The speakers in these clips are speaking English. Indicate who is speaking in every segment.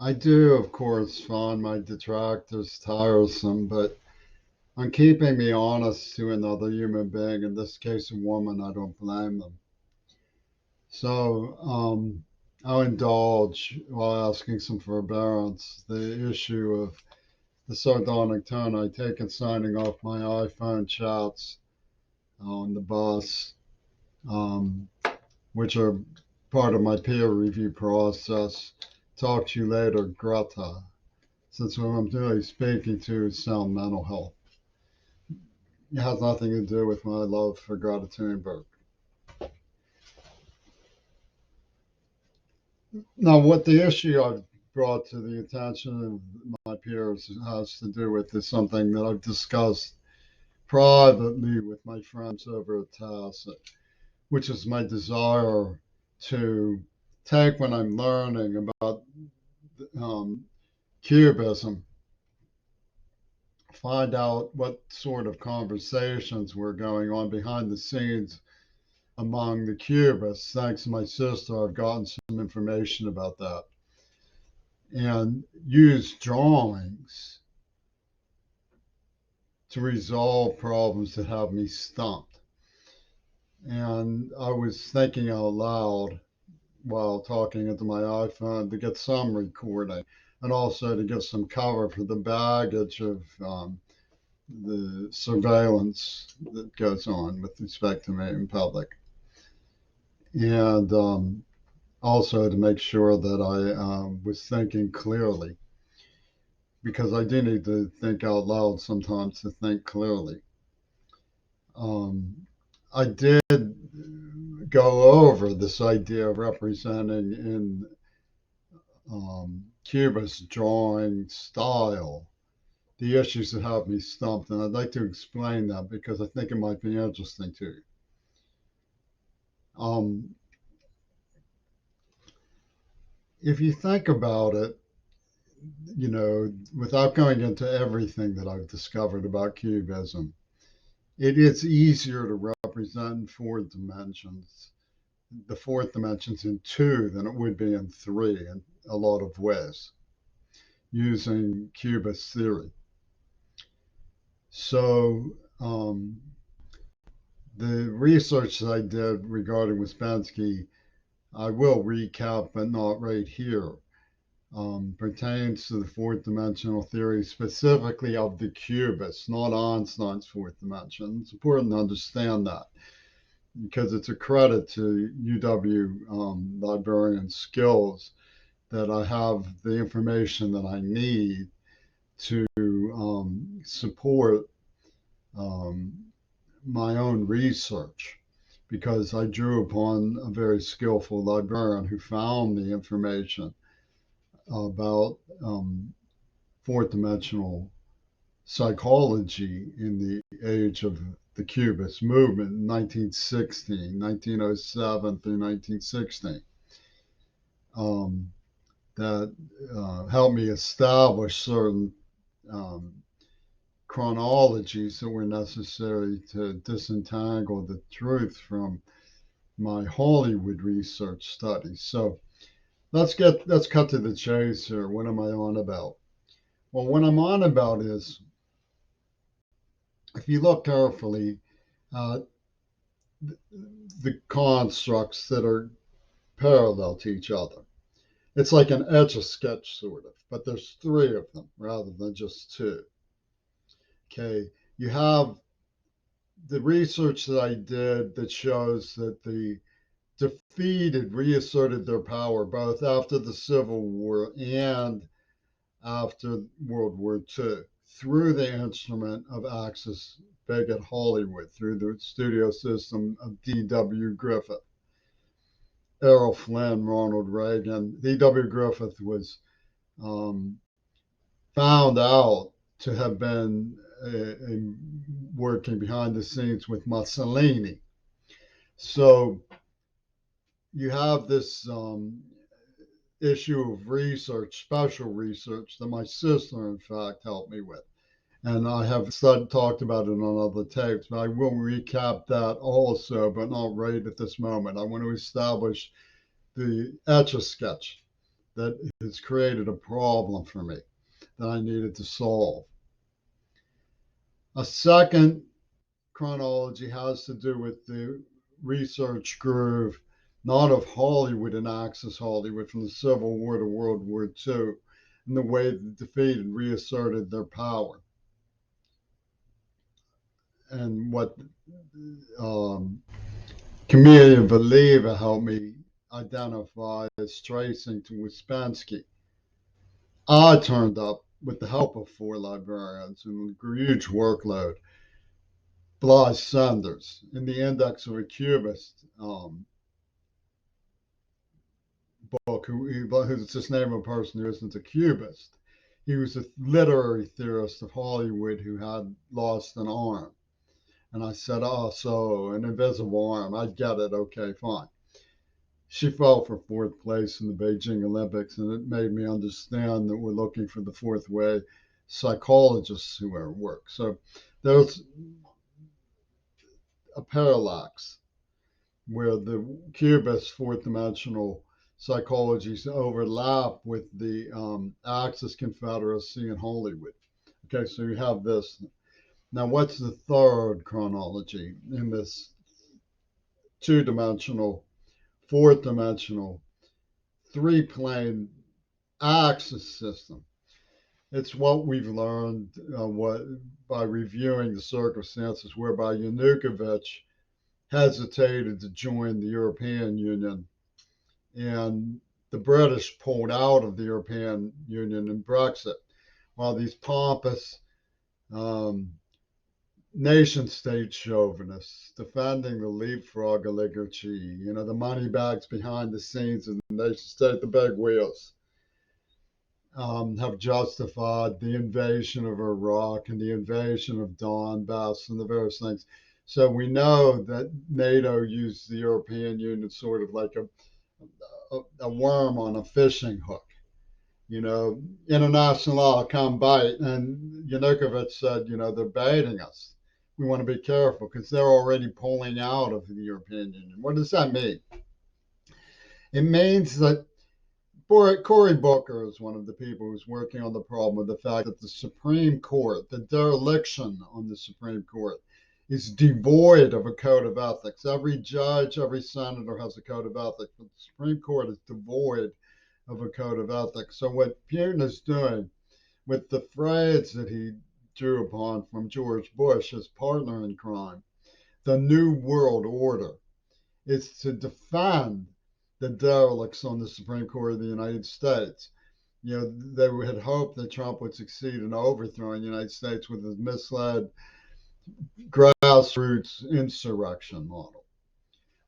Speaker 1: I do, of course, find my detractors tiresome, but on keeping me honest to another human being, in this case a woman, I don't blame them. So I'll indulge while asking some forbearance the issue of the sardonic tone I take in signing off my iPhone chats on the bus, um, which are part of my peer review process. Talk to you later, Greta, since what I'm really speaking to is sound mental health. It has nothing to do with my love for Greta Thunberg. Now, what the issue I've brought to the attention of my peers has to do with is something that I've discussed privately with my friends over at Tacit, which is my desire to take when I'm learning about um, Cubism, find out what sort of conversations were going on behind the scenes among the Cubists. Thanks to my sister, I've gotten some information about that and use drawings to resolve problems that have me stumped. And I was thinking out loud while talking into my iPhone to get some recording and also to give some cover for the baggage of the surveillance that goes on with respect to me in public. And also to make sure that I was thinking clearly, because I do need to think out loud sometimes to think clearly. Um, I did go over this idea of representing in Cubist drawing style the issues that have me stumped, and I'd like to explain that because I think it might be interesting to you. Um, if you think about it, without going into everything that I've discovered about Cubism, it is easier to represent four dimensions, the fourth dimensions in two than it would be in three in a lot of ways, using Cubist theory. So the research that I did regarding Ouspensky, I will recap, but not right here, pertains to the fourth dimensional theory, specifically of the cubists, not Einstein's fourth dimension. It's important to understand that because it's a credit to UW librarian skills that I have the information that I need to support um, my own research because I drew upon a very skillful librarian who found the information about fourth dimensional psychology in the age of the Cubist movement in 1916, 1907 through 1916. That helped me establish certain um, chronologies that were necessary to disentangle the truth from my Hollywood research studies. So let's cut to the chase here. What am I on about? Well, what I'm on about is if you look carefully, uh, the constructs that are parallel to each other. It's like an etch a sketch, sort of, but there's three of them rather than just two. Okay, you have the research that I did that shows that the defeated reasserted their power both after the Civil War and after World War II through the instrument of Axis big at Hollywood, through the studio system of D.W. Griffith, Errol Flynn, Ronald Reagan. D.W. Griffith was um, found out to have been working behind the scenes with Mussolini. So you have this issue of research, special research that my sister, in fact, helped me with. And I have talked about it on other tapes, but I will recap that also, but not right at this moment. I want to establish the Etch a Sketch that has created a problem for me that I needed to solve. A second chronology has to do with the research groove, not of Hollywood and Axis Hollywood from the Civil War to World War II, and the way the defeated reasserted their power. And what Camellia Valieva helped me identify as tracing to Ouspensky. I turned up with the help of 4 librarians and a huge workload. Blas Sanders in the Index of a Cubist book, who's just name of a person who isn't a cubist. He was a literary theorist of Hollywood who had lost an arm. And I said, oh, so an invisible arm. I get it. Okay, fine. She fell for 4th place in the Beijing Olympics, and it made me understand that we're looking for the fourth way psychologists who are at work. So there's a parallax where the cubist fourth dimensional psychologies overlap with the Axis Confederacy in Hollywood. Okay, so you have this. Now, what's the third chronology in this 2-dimensional, 4th dimensional, 3-plane axis system? It's what we've learned by reviewing the circumstances whereby Yanukovych hesitated to join the European Union, and the British pulled out of the European Union in Brexit, while these pompous nation state chauvinists defending the leapfrog oligarchy, the money bags behind the scenes of the nation state, the big wheels, have justified the invasion of Iraq and the invasion of Donbass and the various things. So we know that NATO used the European Union sort of like a worm on a fishing hook. International law, come bite. And Yanukovych said, they're baiting us. We want to be careful because they're already pulling out of the European Union. What does that mean? It means that Cory Booker is one of the people who's working on the problem of the fact that the Supreme Court, the dereliction on the Supreme Court, is devoid of a code of ethics. Every judge, every senator has a code of ethics, but the Supreme Court is devoid of a code of ethics. So what Putin is doing with the phrase that he drew upon from George Bush, his partner in crime, the New World Order, is to defend the derelicts on the Supreme Court of the United States. They had hoped that Trump would succeed in overthrowing the United States with his misled grassroots insurrection model.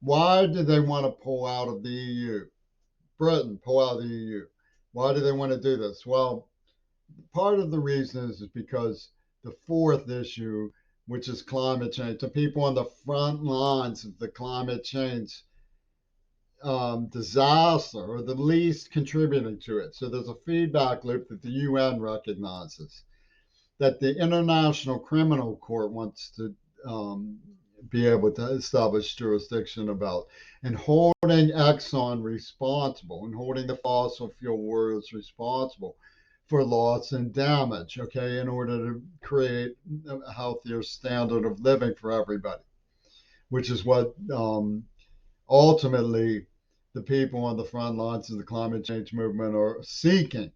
Speaker 1: Why do they want to pull out of the EU? Britain, pull out of the EU. Why do they want to do this? Well, part of the reason is because the fourth issue, which is climate change, the people on the front lines of the climate change disaster are the least contributing to it. So there's a feedback loop that the UN recognizes, that the International Criminal Court wants to be able to establish jurisdiction about, and holding Exxon responsible and holding the fossil fuel warriors responsible for loss and damage, okay, in order to create a healthier standard of living for everybody, which is what ultimately the people on the front lines of the climate change movement are seeking.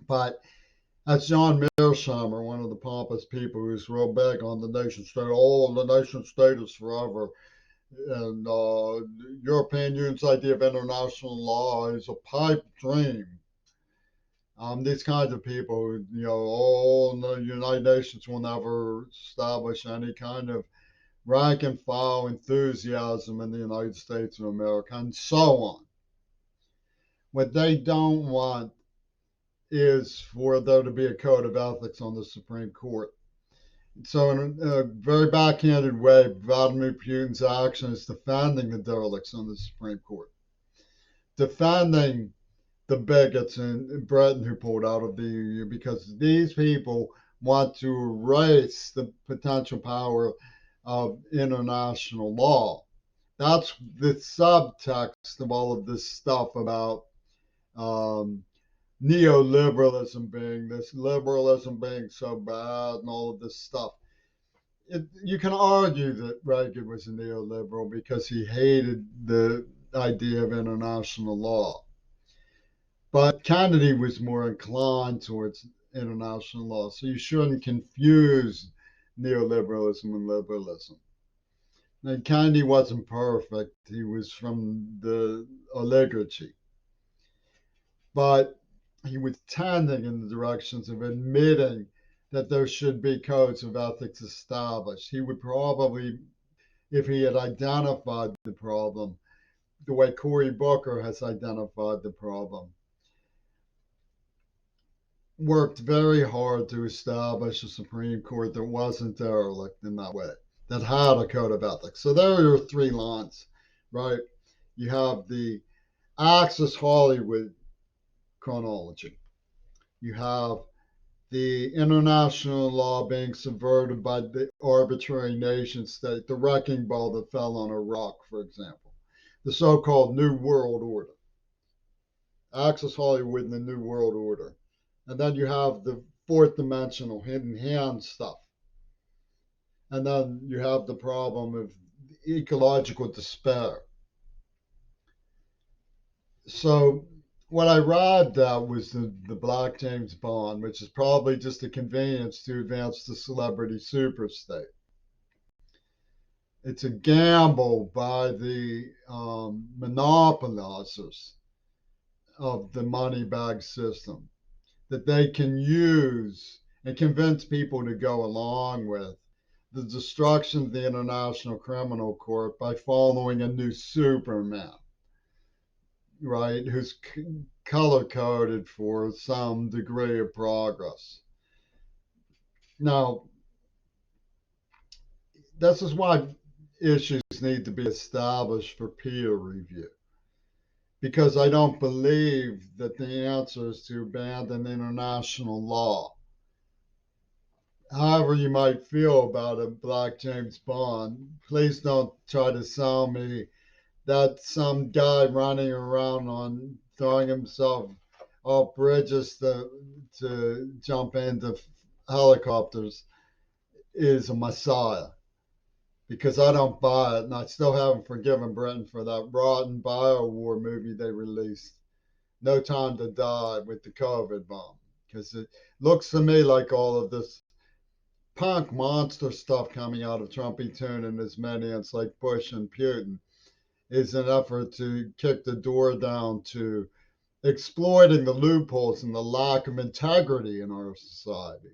Speaker 1: But that's John Mearsheimer, one of the pompous people who's real big on the nation state. Oh, the nation state is forever. And European Union's idea of international law is a pipe dream. These kinds of people, the United Nations will never establish any kind of rank and file enthusiasm in the United States of America, and so on. What they don't want is for there to be a code of ethics on the Supreme Court. So in a very backhanded way, Vladimir Putin's action is defending the derelicts on the Supreme Court, defending the bigots in Britain who pulled out of the EU, because these people want to erase the potential power of international law. That's the subtext of all of this stuff about um, neoliberalism being this, liberalism being so bad, and all of this stuff. You can argue that Reagan was a neoliberal because he hated the idea of international law. But Kennedy was more inclined towards international law. So you shouldn't confuse neoliberalism and liberalism. Now, Kennedy wasn't perfect. He was from the oligarchy. But he was tending in the directions of admitting that there should be codes of ethics established. He would probably, if he had identified the problem, the way Cory Booker has identified the problem, worked very hard to establish a Supreme Court that wasn't derelict in that way, that had a code of ethics. So there are your three lines, right? You have the Access Hollywood chronology. You have the international law being subverted by the arbitrary nation state, the wrecking ball that fell on Iraq, for example, the so called New World Order, Access Hollywood and the New World Order. And then you have the fourth dimensional hidden hand stuff. And then you have the problem of ecological despair. So what I arrived at was the Black James Bond, which is probably just a convenience to advance the celebrity superstate. It's a gamble by the monopolizers of the money bag system that they can use and convince people to go along with the destruction of the International Criminal Court by following a new Superman, right, who's color coded for some degree of progress. Now, this is why issues need to be established for peer review, because I don't believe that the answer is to abandon international law. However you might feel about a Black James Bond, please don't try to sell me that some guy running around on throwing himself off bridges to jump into helicopters is a messiah, because I don't buy it, and I still haven't forgiven Britain for that rotten bio-war movie they released, No Time to Die, with the COVID bomb, because it looks to me like all of this punk monster stuff coming out of Trumpy Toon and his minions like Bush and Putin is an effort to kick the door down to exploiting the loopholes and the lack of integrity in our society.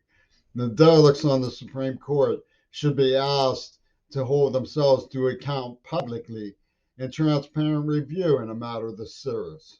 Speaker 1: The derelicts on the Supreme Court should be asked to hold themselves to account publicly in transparent review in a matter this serious.